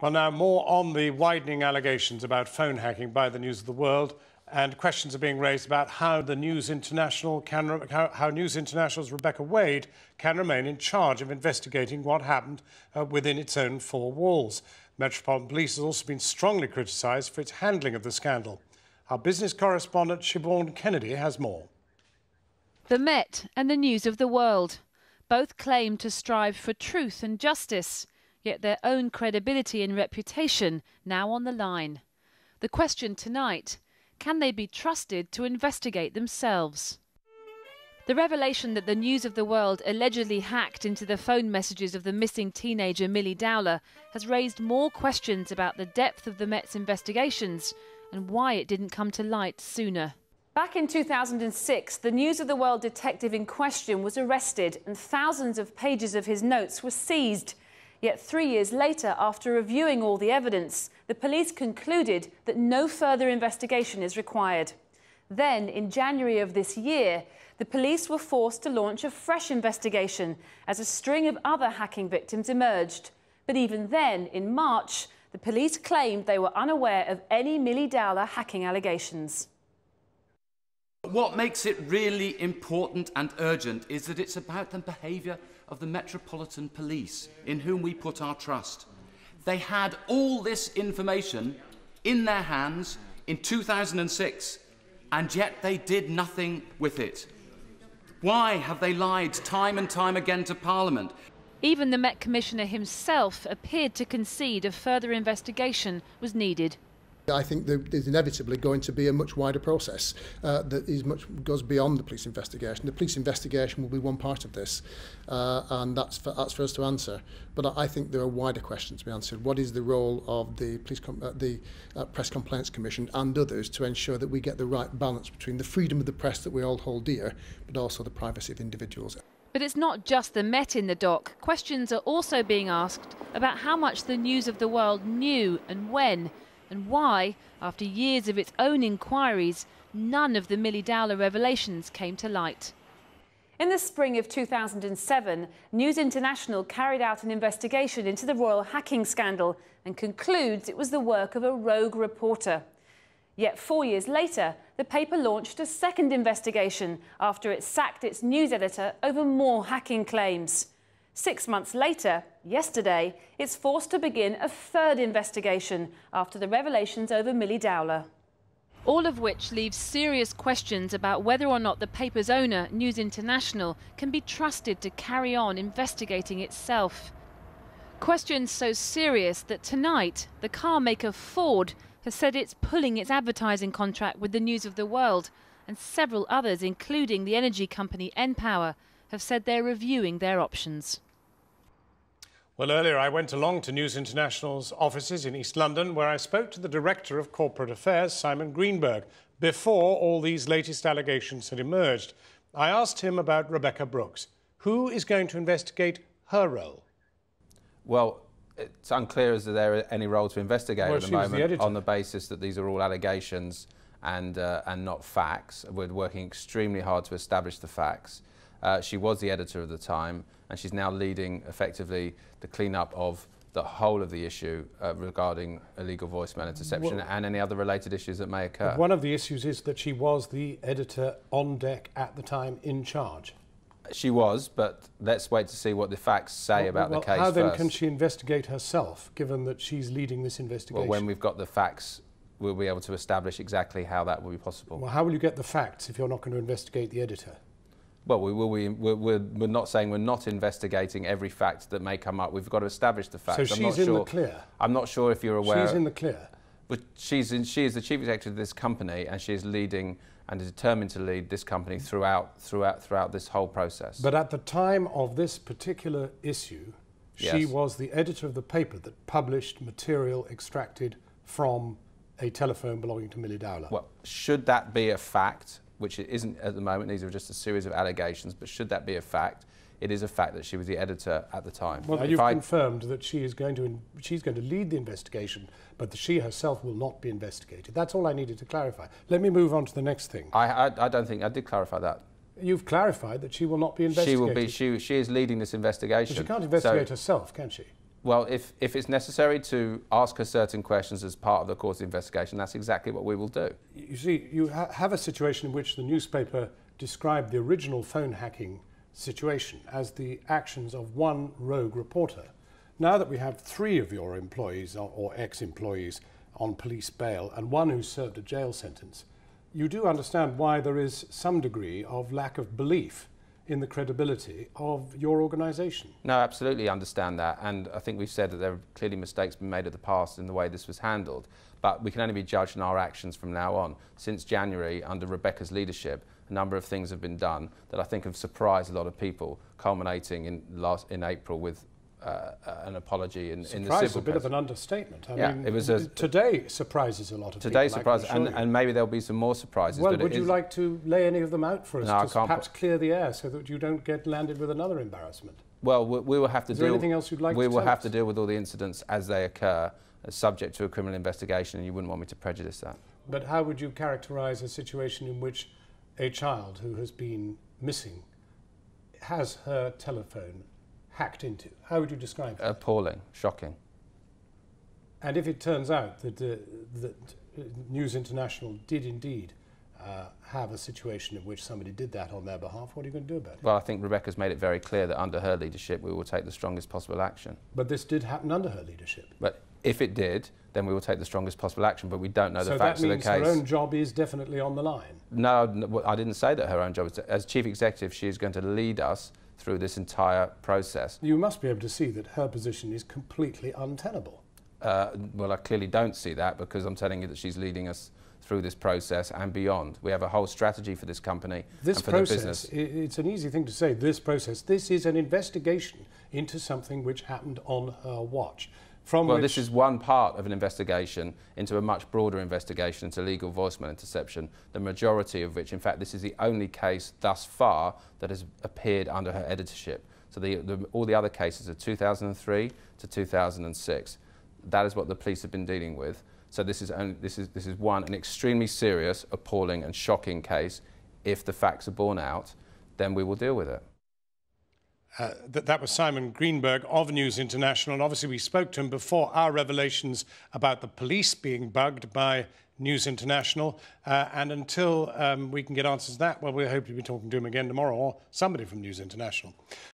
Well, now more on the widening allegations about phone hacking by the News of the World, and questions are being raised about how the News International how News International's Rebecca Wade can remain in charge of investigating what happened within its own four walls. Metropolitan Police has also been strongly criticised for its handling of the scandal. Our business correspondent Siobhan Kennedy has more. The Met and the News of the World both claim to strive for truth and justice, yet their own credibility and reputation now on the line. The question tonight: can they be trusted to investigate themselves? The revelation that the News of the World allegedly hacked into the phone messages of the missing teenager Milly Dowler has raised more questions about the depth of the Met's investigations and why it didn't come to light sooner. Back in 2006, the News of the World detective in question was arrested and thousands of pages of his notes were seized. Yet 3 years later, after reviewing all the evidence, the police concluded that no further investigation is required. Then, in January of this year, the police were forced to launch a fresh investigation as a string of other hacking victims emerged. But even then, in March, the police claimed they were unaware of any Milly Dowler hacking allegations. What makes it really important and urgent is that it's about the behaviour of the Metropolitan Police, in whom we put our trust. They had all this information in their hands in 2006, and yet they did nothing with it. Why have they lied time and time again to Parliament? Even the Met Commissioner himself appeared to concede a further investigation was needed. I think there's inevitably going to be a much wider process that goes beyond the police investigation. The police investigation will be one part of this, and that's for us to answer. But I think there are wider questions to be answered. What is the role of the Press Complaints Commission and others to ensure that we get the right balance between the freedom of the press that we all hold dear, but also the privacy of individuals? But it's not just the Met in the dock. Questions are also being asked about how much the News of the World knew and when, and why, after years of its own inquiries, none of the Milly Dowler revelations came to light. In the spring of 2007, News International carried out an investigation into the royal hacking scandal and concludes it was the work of a rogue reporter. Yet 4 years later, the paper launched a second investigation after it sacked its news editor over more hacking claims. 6 months later, yesterday, it's forced to begin a third investigation after the revelations over Milly Dowler. All of which leaves serious questions about whether or not the paper's owner, News International, can be trusted to carry on investigating itself. Questions so serious that tonight, the car maker Ford has said it's pulling its advertising contract with the News of the World, and several others, including the energy company npower, have said they're reviewing their options. Well, earlier I went along to News International's offices in East London, where I spoke to the Director of Corporate Affairs, Simon Greenberg, before all these latest allegations had emerged. I asked him about Rebecca Brooks. Who is going to investigate her role? Well, it's unclear as to there are any role to investigate at the moment on the basis that these are all allegations and not facts. We're working extremely hard to establish the facts. She was the editor at the time, and she's now leading effectively the clean-up of the whole of the issue regarding illegal voicemail interception and any other related issues that may occur. One of the issues is that she was the editor on deck at the time in charge. She was, but let's wait to see what the facts say about the case how then first. can she investigate herself, given that she's leading this investigation? Well, when we've got the facts, we'll be able to establish exactly how that will be possible. Well, how will you get the facts if you're not going to investigate the editor? Well, we're not saying we're not investigating every fact that may come up. We've got to establish the facts. So she's in the clear? I'm not sure if you're aware. She's in the clear? But she is the chief executive of this company, and she is leading and is determined to lead this company throughout this whole process. But at the time of this particular issue, yes, she was the editor of the paper that published material extracted from a telephone belonging to Milly Dowler. Well, should that be a fact, which it isn't at the moment, these are just a series of allegations, but should that be a fact, it is a fact that she was the editor at the time. Well, you've confirmed that she's going to lead the investigation, but that she herself will not be investigated. That's all I needed to clarify. Let me move on to the next thing. I don't think I did clarify that. You've clarified that she will not be investigated. She is leading this investigation. But she can't investigate herself, can she? Well, if it's necessary to ask her certain questions as part of the course of the investigation, that's exactly what we will do. You see, you have a situation in which the newspaper described the original phone hacking situation as the actions of one rogue reporter. Now that we have 3 of your employees or ex-employees on police bail and 1 who served a jail sentence, you do understand why there is some degree of lack of belief in the credibility of your organisation. No, absolutely understand that, and I think we've said that there are clearly mistakes been made in the past in the way this was handled, but we can only be judged on our actions from now on. Since January, under Rebecca's leadership, a number of things have been done that I think have surprised a lot of people, culminating in April with an apology in the civil Surprise is a bit press. of an understatement. I mean, it was today surprises a lot of people. Today surprises, and maybe there'll be some more surprises. Well, but would you like to lay any of them out for us, No, to perhaps clear the air so that you don't get landed with another embarrassment? Well, we will have to Is there anything else you'd like to We tell will have us? to deal with all the incidents as they occur, subject to a criminal investigation, and you wouldn't want me to prejudice that. But how would you characterise a situation in which a child who has been missing has her telephone hacked into? How would you describe that? Appalling, shocking. And if it turns out that, that News International did indeed have a situation in which somebody did that on their behalf, what are you going to do about it? Well, I think Rebecca's made it very clear that under her leadership we will take the strongest possible action. But this did happen under her leadership. But if it did, then we will take the strongest possible action, but we don't know the facts of the case. So that means her own job is definitely on the line? No, I didn't say that her own job is. As Chief Executive, she is going to lead us through this entire process. You must be able to see that her position is completely untenable. Well, I clearly don't see that, because I'm telling you that she's leading us through this process and beyond. We have a whole strategy for this company and for the business. It's an easy thing to say, this process. This is an investigation into something which happened on her watch. Well, this is one part of an investigation into a much broader investigation into illegal voicemail interception, the majority of which, in fact, this is the only case thus far that has appeared under her editorship. So all the other cases are 2003 to 2006. That is what the police have been dealing with. So this is an extremely serious, appalling and shocking case. If the facts are borne out, then we will deal with it. That was Simon Greenberg of News International, and obviously we spoke to him before our revelations about the police being bugged by News International, and until we can get answers to that, well, we hope to be talking to him again tomorrow, or somebody from News International.